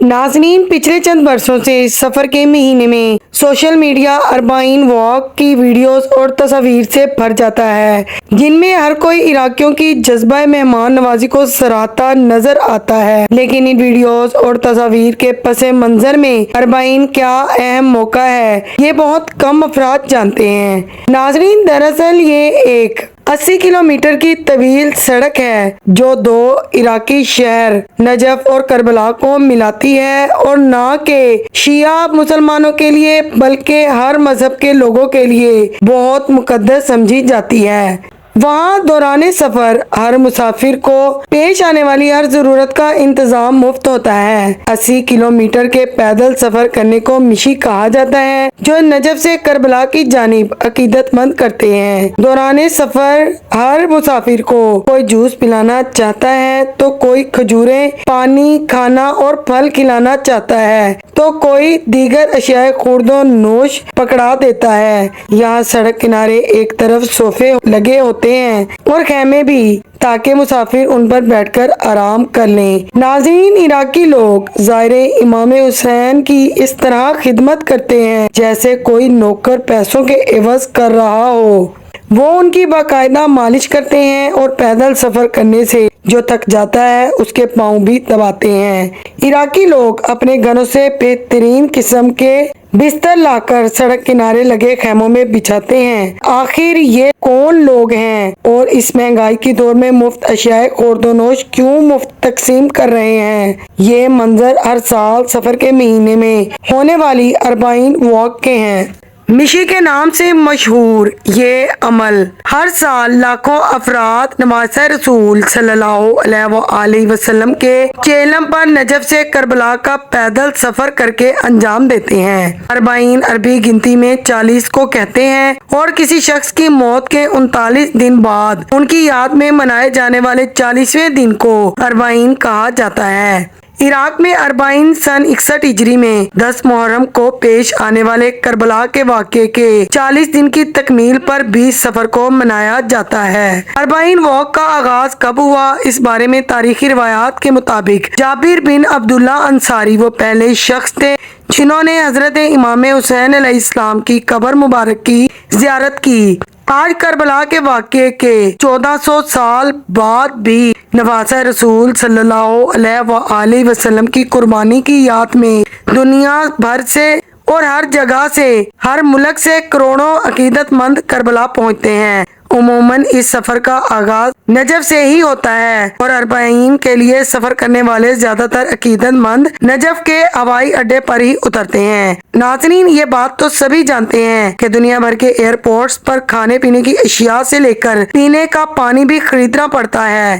ناظرین، پچھلے چند برسوں سے اس سفر کے مہینے میں سوشل میڈیا اربعین واک کی ویڈیوز اور تصاویر سے بھر جاتا ہے، جن میں ہر کوئی عراقیوں کی جذبہ مہمان نوازی کو سراہتا نظر آتا ہے۔ لیکن ان ویڈیوز اور تصاویر کے پس منظر میں اربعین کیا اہم موقع ہے، یہ بہت کم افراد جانتے ہیں۔ ناظرین، دراصل یہ ایک 80 کلومیٹر کی طویل سڑک ہے جو دو عراقی شہر نجف اور کربلا کو ملاتی ہے، اور نہ کہ شیعہ مسلمانوں کے لیے بلکہ ہر مذہب کے لوگوں کے لیے بہت مقدس سمجھی جاتی ہے۔ وہاں دوران سفر ہر مسافر کو پیش آنے والی ہر ضرورت کا انتظام مفت ہوتا ہے۔ 80 کلومیٹر کے پیدل سفر کرنے کو مشی کہا جاتا ہے، جو نجف سے کربلا کی جانب عقیدت مند کرتے ہیں۔ دوران سفر ہر مسافر کو کوئی جوس پلانا چاہتا ہے تو کوئی کھجوریں، پانی، کھانا اور پھل کھلانا چاہتا ہے تو کوئی دیگر اشیاء خورد و نوش پکڑا دیتا ہے۔ یہاں سڑک کنارے ایک طرف صوفے لگے ہوتے ہیں اور خیمے بھی، تاکہ مسافر ان پر بیٹھ کر آرام کر لیں۔ ناظرین، عراقی لوگ زائر امام حسین کی اس طرح خدمت کرتے ہیں جیسے کوئی نوکر پیسوں کے عوض کر رہا ہو۔ وہ ان کی باقاعدہ مالش کرتے ہیں اور پیدل سفر کرنے سے جو تھک جاتا ہے اس کے پاؤں بھی دباتے ہیں۔ عراقی لوگ اپنے گھروں سے بہترین قسم کے بستر لا کر سڑک کنارے لگے خیموں میں بچھاتے ہیں۔ آخر یہ کون لوگ ہیں اور اس مہنگائی کے دور میں مفت اشیاء خورد و نوش کیوں مفت تقسیم کر رہے ہیں؟ یہ منظر ہر سال سفر کے مہینے میں ہونے والی اربعین واک کے ہیں۔ مشی کے نام سے مشہور یہ عمل ہر سال لاکھوں افراد نواسہ رسول صلی اللہ علیہ وآلہ وسلم کے چہلم پر نجف سے کربلا کا پیدل سفر کر کے انجام دیتے ہیں۔ اربعین عربی گنتی میں 40 کو کہتے ہیں اور کسی شخص کی موت کے 39 دن بعد ان کی یاد میں منائے جانے والے 40ویں دن کو اربعین کہا جاتا ہے۔ عراق میں اربعین سن 61 ہجری میں 10 محرم کو پیش آنے والے کربلا کے واقعے کے 40 دن کی تکمیل پر 20 صفر کو منایا جاتا ہے۔ اربعین واک کا آغاز کب ہوا؟ اس بارے میں تاریخی روایات کے مطابق جابر بن عبداللہ انصاری وہ پہلے شخص تھے جنہوں نے حضرت امام حسین علیہ السلام کی قبر مبارک کی زیارت کی۔ آج کربلا کے واقعے کے 1400 سال بعد بھی نواسہ رسول صلی اللہ علیہ وآلہ وسلم کی قربانی کی یاد میں دنیا بھر سے اور ہر جگہ سے، ہر ملک سے کروڑوں عقیدت مند کربلا پہنچتے ہیں۔ عموماً اس سفر کا آغاز نجف سے ہی ہوتا ہے اور اربعین کے لیے سفر کرنے والے زیادہ تر عقیدت مند نجف کے ہوائی اڈے پر ہی اترتے ہیں۔ ناظرین، یہ بات تو سبھی جانتے ہیں کہ دنیا بھر کے ایئرپورٹس پر کھانے پینے کی اشیاء سے لے کر پینے کا پانی بھی خریدنا پڑتا ہے،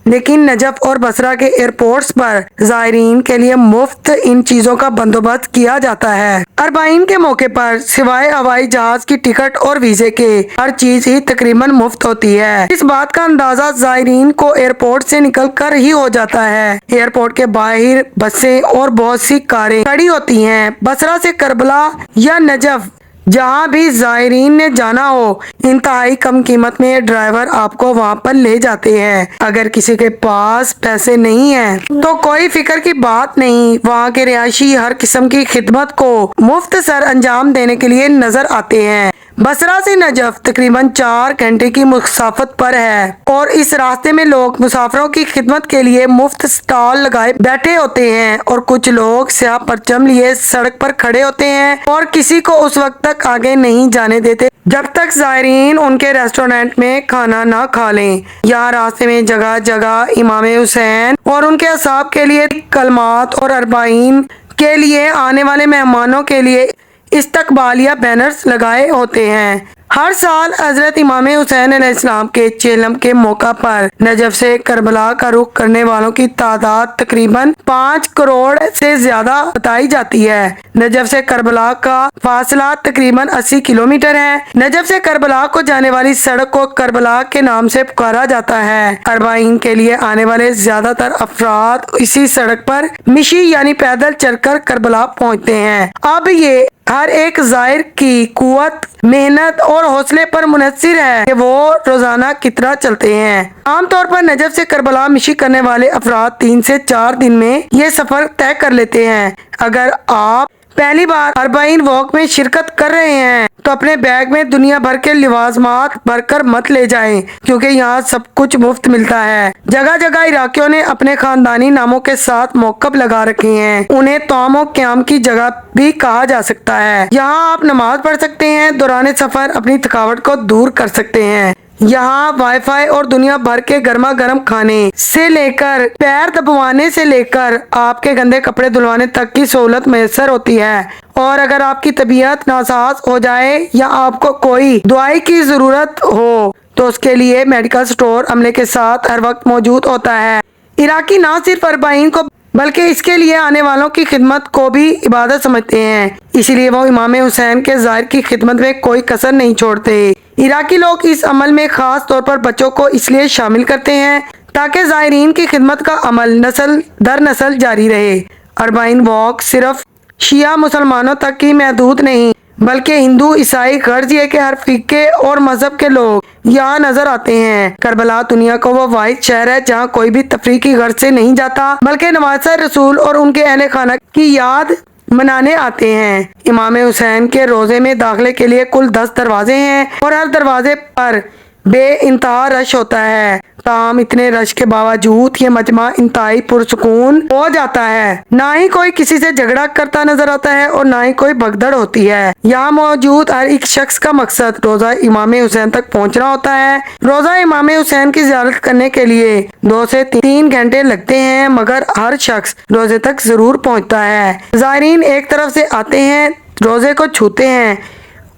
لیکن نجف اور بصرہ کے ایئرپورٹس پر زائرین کے لیے مفت ان چیزوں کا بندوبست کیا جاتا ہے۔ اربعین کے موقع پر سوائے ہوائی جہاز کی ٹکٹ اور ویزے کے ہر چیز ہی تقریباً مفت ہوتی ہے۔ اس بات کا اندازہ زائرین کو ایئرپورٹ سے نکل کر ہی ہو جاتا ہے۔ ایئرپورٹ کے باہر بسیں اور بہت سی کاریں کھڑی ہوتی ہیں۔ بصرہ سے کربلا یا نجف جہاں بھی زائرین نے جانا ہو، انتہائی کم قیمت میں ڈرائیور آپ کو وہاں پر لے جاتے ہیں۔ اگر کسی کے پاس پیسے نہیں ہیں تو کوئی فکر کی بات نہیں، وہاں کے رہائشی ہر قسم کی خدمت کو مفت سر انجام دینے کے لیے نظر آتے ہیں۔ بصرہ سے نجف تقریباً 4 گھنٹے کی مسافت پر ہے اور اس راستے میں لوگ مسافروں کی خدمت کے لیے مفت سٹال لگائے بیٹھے ہوتے ہیں، اور کچھ لوگ سیاہ پرچم لیے سڑک پر کھڑے ہوتے ہیں اور کسی کو اس وقت تک آگے نہیں جانے دیتے جب تک زائرین ان کے ریسٹورنٹ میں کھانا نہ کھا لیں۔ یہاں راستے میں جگہ جگہ امام حسین اور ان کے اصحاب کے لیے کلمات اور اربعین کے لیے آنے والے مہمانوں کے لیے استقبالیہ بینرز لگائے ہوتے ہیں۔ ہر سال حضرت امام حسین علیہ السلام کے چہلم کے موقع پر نجف سے کربلا کا رخ کرنے والوں کی تعداد تقریباً 5 کروڑ سے زیادہ بتائی جاتی ہے۔ نجف سے کربلا کا فاصلہ تقریباً 80 کلومیٹر ہے۔ نجف سے کربلا کو جانے والی سڑک کو کربلا کے نام سے پکارا جاتا ہے۔ اربعین کے لیے آنے والے زیادہ تر افراد اسی سڑک پر مشی یعنی پیدل چل کر کربلا پہنچتے ہیں۔ اب یہ ہر ایک زائر کی قوت، محنت اور حوصلے پر منحصر ہے کہ وہ روزانہ کتنا چلتے ہیں۔ عام طور پر نجف سے کربلا مشی کرنے والے افراد 3 سے 4 دن میں یہ سفر طے کر لیتے ہیں۔ اگر آپ پہلی بار 40 واک میں شرکت کر رہے ہیں تو اپنے بیگ میں دنیا بھر کے لوازمات بھر کر مت لے جائیں، کیونکہ یہاں سب کچھ مفت ملتا ہے۔ جگہ جگہ عراقیوں نے اپنے خاندانی ناموں کے ساتھ موقف لگا رکھے ہیں، انہیں توم و قیام کی جگہ بھی کہا جا سکتا ہے۔ یہاں آپ نماز پڑھ سکتے ہیں، دوران سفر اپنی تھکاوٹ کو دور کر سکتے ہیں۔ یہاں وائی فائی اور دنیا بھر کے گرما گرم کھانے سے لے کر پیر دبوانے سے لے کر آپ کے گندے کپڑے دھلوانے تک کی سہولت میسر ہوتی ہے۔ اور اگر آپ کی طبیعت ناساز ہو جائے یا آپ کو کوئی دوائی کی ضرورت ہو تو اس کے لیے میڈیکل سٹور عملے کے ساتھ ہر وقت موجود ہوتا ہے۔ عراقی نہ صرف 40 کو بلکہ اس کے لیے آنے والوں کی خدمت کو بھی عبادت سمجھتے ہیں، اس لیے وہ امام حسین کے ظاہر کی خدمت میں کوئی کسر نہیں چھوڑتے۔ عراقی لوگ اس عمل میں خاص طور پر بچوں کو اس لیے شامل کرتے ہیں تاکہ زائرین کی خدمت کا عمل نسل در نسل جاری رہے۔ 40 واک صرف شیعہ مسلمانوں تک ہی محدود نہیں بلکہ ہندو، عیسائی، غرض یہ کہ ہر فقہ اور مذہب کے لوگ یہاں نظر آتے ہیں۔ کربلا دنیا کا وہ واحد شہر ہے جہاں کوئی بھی تفریح کی غرض سے نہیں جاتا بلکہ نواسہ رسول اور ان کے اہل خانہ کی یاد منانے آتے ہیں۔ امام حسین کے روضے میں داخلے کے لیے کل 10 دروازے ہیں اور ہر دروازے پر بے انتہا رش ہوتا ہے۔ تاہم اتنے رش کے باوجود یہ مجمع انتہائی پرسکون ہو جاتا ہے۔ نہ ہی کوئی کسی سے جھگڑا کرتا نظر آتا ہے اور نہ ہی کوئی بھگدڑ ہوتی ہے۔ یہاں موجود ہر ایک شخص کا مقصد روضہ امام حسین تک پہنچنا ہوتا ہے۔ روضہ امام حسین کی زیارت کرنے کے لیے 2 سے 3 گھنٹے لگتے ہیں، مگر ہر شخص روضے تک ضرور پہنچتا ہے۔ زائرین ایک طرف سے آتے ہیں، روضے کو چھوتے ہیں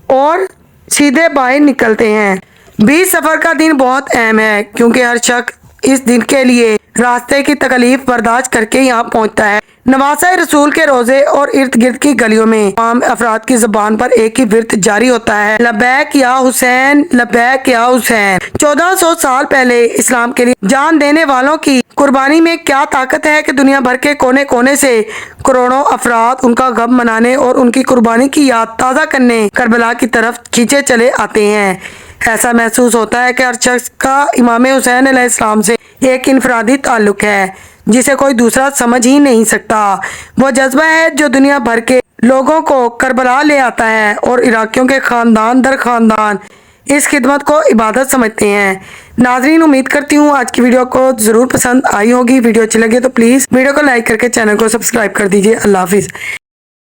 اور سیدھے باہر نکلتے ہیں۔ بھی سفر کا دن بہت اہم ہے کیونکہ ہر شخص اس دن کے لیے راستے کی تکلیف برداشت کر کے یہاں پہنچتا ہے۔ نواسہ رسول کے روضے اور ارد گرد کی گلیوں میں عام افراد کی زبان پر ایک ہی ورد جاری ہوتا ہے، لبیک یا حسین، لبیک یا حسین۔ 1400 سال پہلے اسلام کے لیے جان دینے والوں کی قربانی میں کیا طاقت ہے کہ دنیا بھر کے کونے کونے سے کروڑوں افراد ان کا غم منانے اور ان کی قربانی کی یاد تازہ کرنے کربلا کی طرف کھینچے چلے آتے ہیں۔ ایسا محسوس ہوتا ہے کہ ہر شخص کا امام حسین علیہ السلام سے ایک انفرادی تعلق ہے جسے کوئی دوسرا سمجھ ہی نہیں سکتا۔ وہ جذبہ ہے جو دنیا بھر کے لوگوں کو کربلا لے آتا ہے اور عراقیوں کے خاندان در خاندان اس خدمت کو عبادت سمجھتے ہیں۔ ناظرین، امید کرتی ہوں آج کی ویڈیو کو ضرور پسند آئی ہوگی۔ ویڈیو اچھی لگے تو پلیز ویڈیو کو لائک کر کے چینل کو سبسکرائب کر دیجیے۔ اللہ حافظ۔